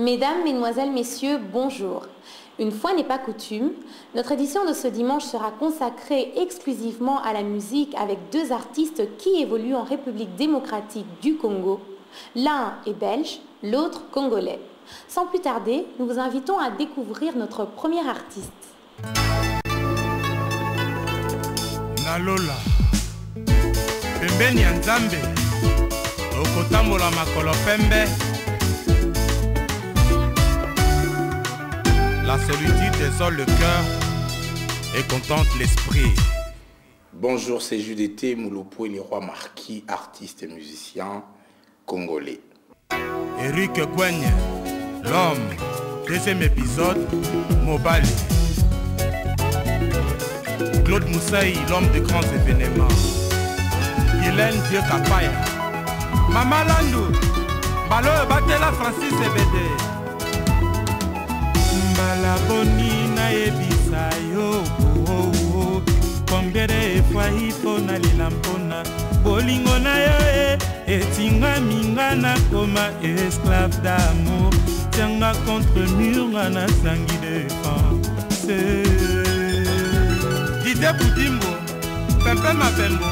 Mesdames, Mesdemoiselles, Messieurs, bonjour. Une fois n'est pas coutume, notre édition de ce dimanche sera consacrée exclusivement à la musique avec deux artistes qui évoluent en République démocratique du Congo. L'un est belge, l'autre congolais. Sans plus tarder, nous vous invitons à découvrir notre premier artiste. Nalola, pembeni ya Nzambe, okotambola makolo pembe. La solitude désole le cœur et contente l'esprit. Bonjour, c'est Judeté Moulopo et les rois marquis, artiste et musicien congolais. Eric Gwenye, l'homme, deuxième épisode, Mobali. Claude Moussaï, l'homme de grands événements. Hélène Dieu Kapaya. Mama Landou, Balo Batela Francis Ebede. Mbala boni na ebisa yo. Combien de fois il faut n'aller lampona. Bolingo na yo etinga minga na koma esclave d'amour. Tianga contre mur na sangi défense. Dide Boudimbo, Pepe Mapembo,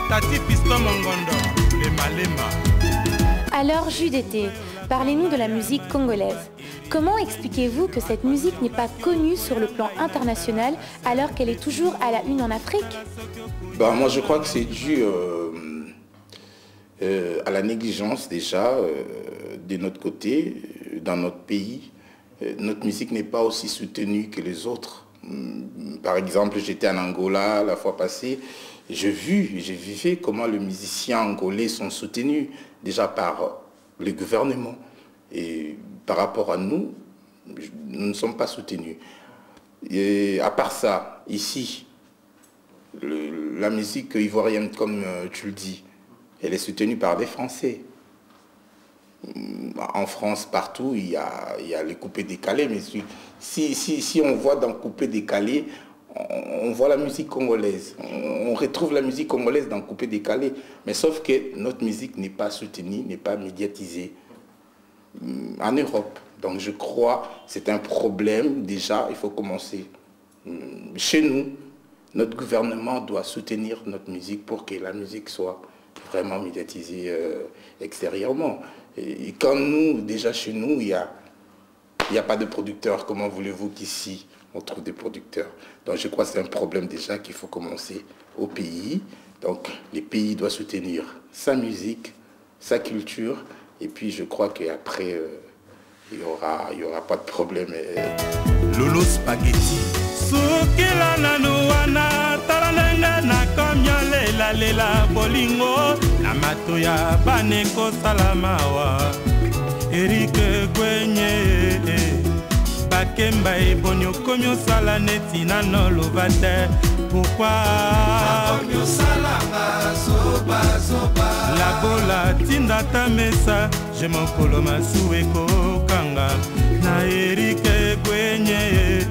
Tati Piston Mongondo, les Malema. Alors Judeté, parlez-nous de la musique congolaise. Comment expliquez-vous que cette musique n'est pas connue sur le plan international alors qu'elle est toujours à la une en Afrique? Moi je crois que c'est dû à la négligence déjà de notre côté, dans notre pays. Notre musique n'est pas aussi soutenue que les autres. Par exemple, j'étais en Angola la fois passée, j'ai vu comment les musiciens angolais sont soutenus déjà par le gouvernement. Et par rapport à nous, nous ne sommes pas soutenus. Et à part ça, ici, la musique ivoirienne, comme tu le dis, elle est soutenue par des Français. En France, partout, il y a les coupés décalés, mais si on voit dans coupé décalé, on voit la musique congolaise. On retrouve la musique congolaise dans coupé décalé, mais sauf que notre musique n'est pas soutenue, n'est pas médiatisée en Europe. Donc je crois que c'est un problème déjà, il faut commencer. Chez nous, notre gouvernement doit soutenir notre musique pour que la musique soit vraiment médiatisée extérieurement. Et quand nous, déjà chez nous, il n'y a pas de producteurs, comment voulez-vous qu'ici on trouve des producteurs? Donc je crois que c'est un problème déjà qu'il faut commencer au pays. Donc les pays doivent soutenir sa musique, sa culture, et puis je crois qu'après, il n'y aura pas de problème. Lolo Spaghetti. Sukila nanuana talanenga na kamya lela bolingo na matoya baneko salamawa. Eric Gwenye bakemba ebonyo komyo sala neti na nolovate. Pourquoi la bola tinda ta mesa je mokolo masueko kanga na Eric Gwenye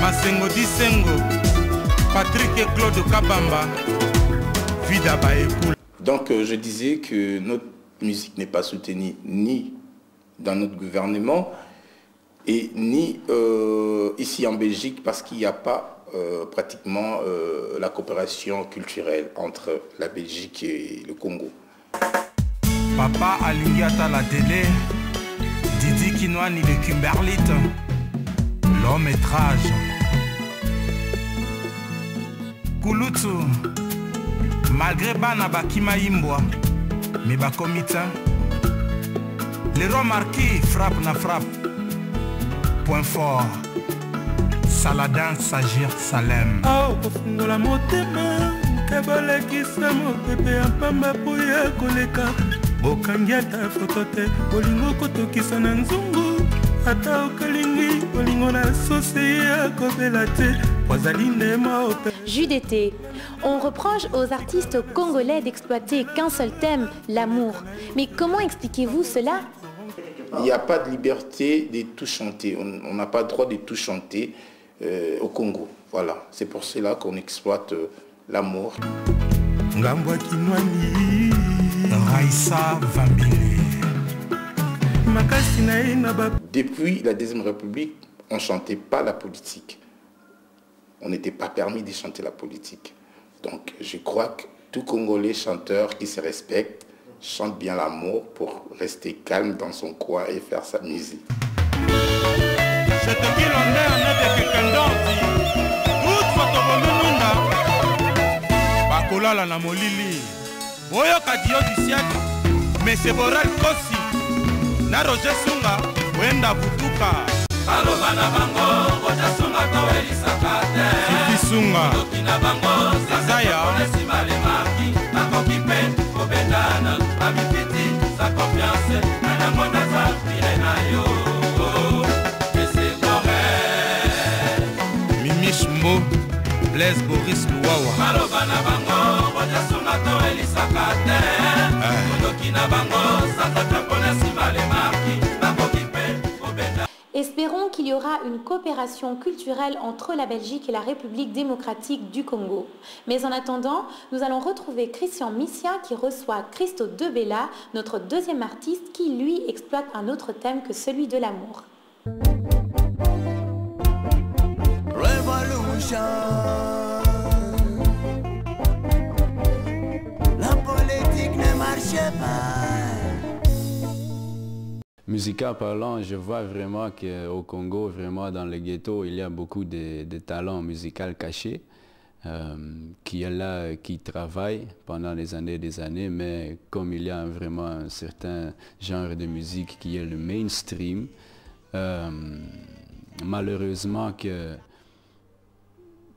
Masengo Disengo Patrick et Claude Kabamba Vida Baekul. Donc je disais que notre musique n'est pas soutenue ni dans notre gouvernement et ni ici en Belgique parce qu'il n'y a pas pratiquement la coopération culturelle entre la Belgique et le Congo. Papa Alingata la télé, Didi Kinwani de Kimberlit, l'homme métrage. Kulutu, malgré Bana Bakima Imbwa, mais Bakomita, les rois marquis frappe na frappe. Point fort. Saladin Sagir Salem. Oh, la motema, kabala kisa mopepe ampamba poya koleka. Bokangiata fotote, bolingo koto kisa na nzungu. Ata okalingi, bolingo na sose ya kobelate. Poisaline maope. Judeté. On reproche aux artistes congolais d'exploiter qu'un seul thème, l'amour. Mais comment expliquez-vous cela? Il n'y a pas de liberté de tout chanter. On n'a pas le droit de tout chanter au Congo. Voilà, c'est pour cela qu'on exploite l'amour. Ngambwa Kinwani, Raissa Vambili. Depuis la Deuxième République, on ne chantait pas la politique. On n'était pas permis de chanter la politique. Donc je crois que tout Congolais chanteur qui se respecte chante bien l'amour pour rester calme dans son coin et faire sa musique. Bakolala na molili oyo kadio du siècle mais c'est Boral Kosi na Roger Sunga wenda butuka aloba na bango Roger Sunga to elisaka te Sunga dokina bango Zaya simale maki bakokipe kobendana babipiti sa confiance na mona za pire na yo c'est correct Mimish Mbo Blaise Boris Louawa maloba na bango Roger Sunga to elisaka te dokina bango sa tapona simale maki bakokipe kobendana. Espérons qu'il y aura une coopération culturelle entre la Belgique et la République démocratique du Congo. Mais en attendant, nous allons retrouver Christian Missia qui reçoit Christo Debella, notre deuxième artiste qui, lui, exploite un autre thème que celui de l'amour. Révolution. La politique ne marche pas. Musicalement parlant, je vois vraiment qu'au Congo, vraiment dans le ghetto, il y a beaucoup de talents musicaux cachés qui est là, qui travaillent pendant des années, mais comme il y a vraiment un certain genre de musique qui est le mainstream, malheureusement que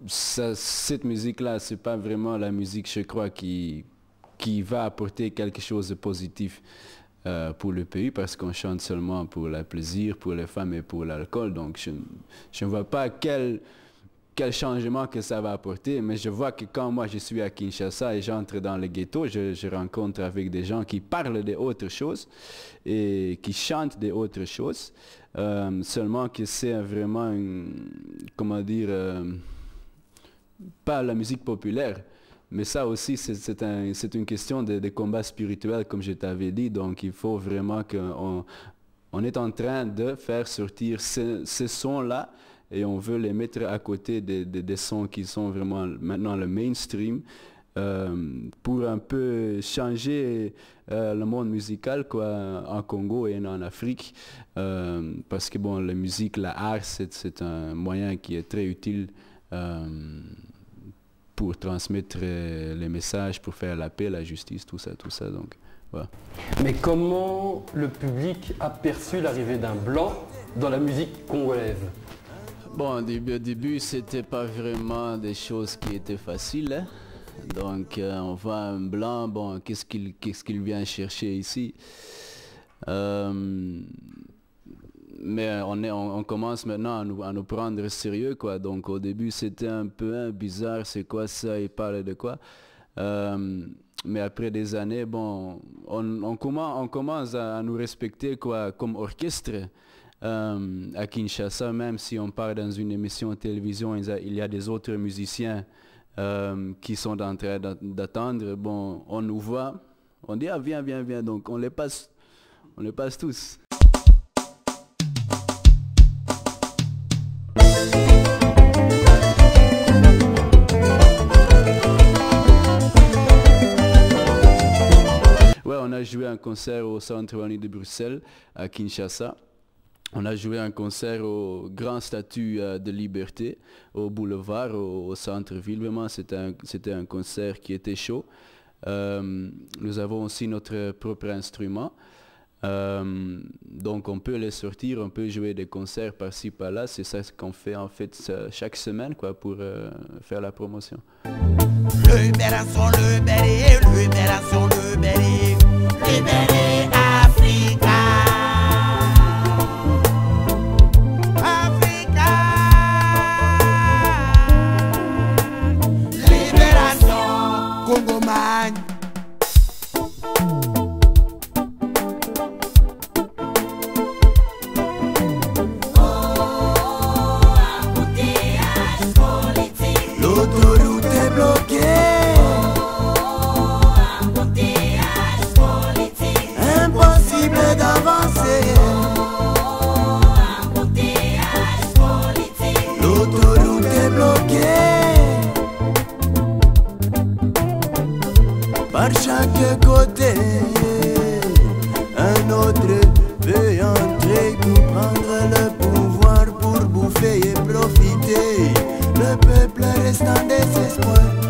cette musique-là, c'est pas vraiment la musique, je crois, qui va apporter quelque chose de positif. Pour le pays, parce qu'on chante seulement pour le plaisir, pour les femmes et pour l'alcool. Donc je ne vois pas quel changement que ça va apporter, mais je vois que quand moi je suis à Kinshasa et j'entre dans le ghetto, je rencontre avec des gens qui parlent d'autres choses et qui chantent d'autres choses. Seulement que c'est vraiment, comment dire, pas la musique populaire. Mais ça aussi, c'est une question de combat spirituel, comme je t'avais dit. Donc, il faut vraiment qu'on est en train de faire sortir ces sons-là et on veut les mettre à côté des sons qui sont vraiment maintenant le mainstream pour un peu changer le monde musical quoi, en Congo et en Afrique. Parce que bon, la musique, l'art, c'est un moyen qui est très utile pour transmettre les messages, pour faire la paix, la justice, tout ça. Donc, voilà. Mais comment le public a perçu l'arrivée d'un blanc dans la musique congolaise? Bon, au début, c'était pas vraiment des choses qui étaient faciles. Hein? Donc, on voit un blanc, bon, qu'est-ce qu'il vient chercher ici? Mais on commence maintenant à nous prendre sérieux, quoi. Donc au début c'était un peu bizarre, c'est quoi ça, il parle de quoi? Mais après des années, bon, on commence à nous respecter, quoi, comme orchestre. À Kinshasa, même si on part dans une émission de télévision, il y a des autres musiciens qui sont en train d'attendre. Bon, on nous voit, on dit ah viens, donc on les passe tous. On a joué un concert au Centre Wallonie de Bruxelles, à Kinshasa. On a joué un concert au Grand Statue de Liberté, au boulevard, au centre-ville. Vraiment, c'était un concert qui était chaud. Nous avons aussi notre propre instrument. Donc on peut les sortir, on peut jouer des concerts par-ci, par-là. C'est ça qu'on fait en fait chaque semaine, quoi, pour faire la promotion. Libération, libération, libérez Africa. Africa. Libération, Congoman. L'autoroute est bloquée. chaque côté. Un autre veut entrer pour prendre le pouvoir, pour bouffer et profiter. Le peuple reste en désespoir.